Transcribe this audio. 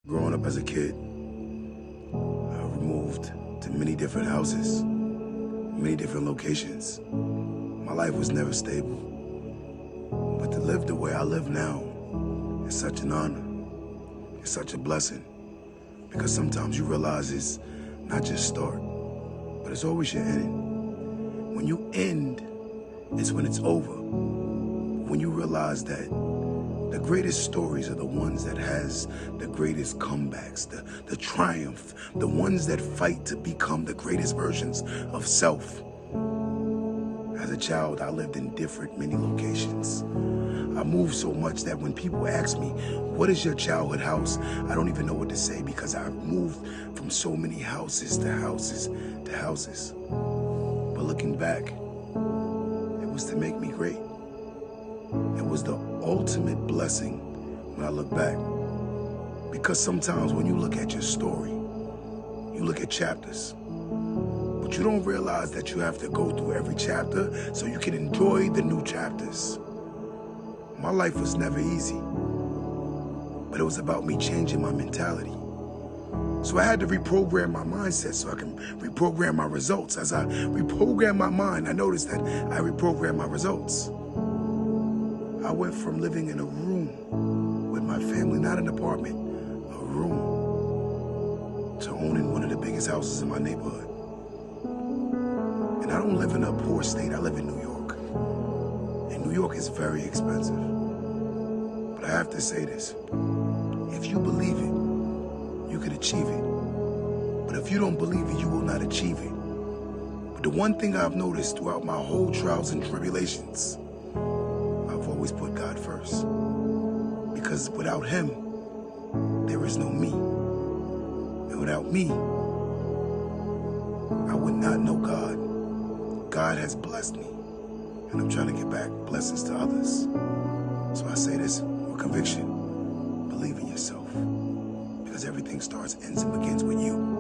Growing up as a kid, I moved to many different houses, many different locations. My life was never stable. But to live the way I live now is such an honor. It's such a blessing. Because sometimes you realize it's not just start, but it's always your ending. When you end, it's when it's over. When you realize that the greatest stories are the ones that has the greatest comebacks, the triumph, the ones that fight to become the greatest versions of self. As a child, I lived in many locations. I moved so much that when people ask me, what is your childhood house? I don't even know what to say because I've moved from so many houses to houses to houses. But looking back, it was to make me great. It was the ultimate blessing when I look back. Because sometimes when you look at your story, you look at chapters, but you don't realize that you have to go through every chapter so you can enjoy the new chapters. My life was never easy, but it was about me changing my mentality. So I had to reprogram my mindset so I can reprogram my results. As I reprogrammed my mind, I noticed that I reprogrammed my results. I went from living in a room with my family, not an apartment, a room, to owning one of the biggest houses in my neighborhood. And I don't live in a poor state, I live in New York. And New York is very expensive. But I have to say this, if you believe it, you can achieve it. But if you don't believe it, you will not achieve it. But the one thing I've noticed throughout my whole trials and tribulations, I've always put God first. Because without Him, there is no me. And without me, I would not know God. God has blessed me, and I'm trying to get back blessings to others. So I say this with conviction, believe in yourself, because everything starts, ends, and begins with you.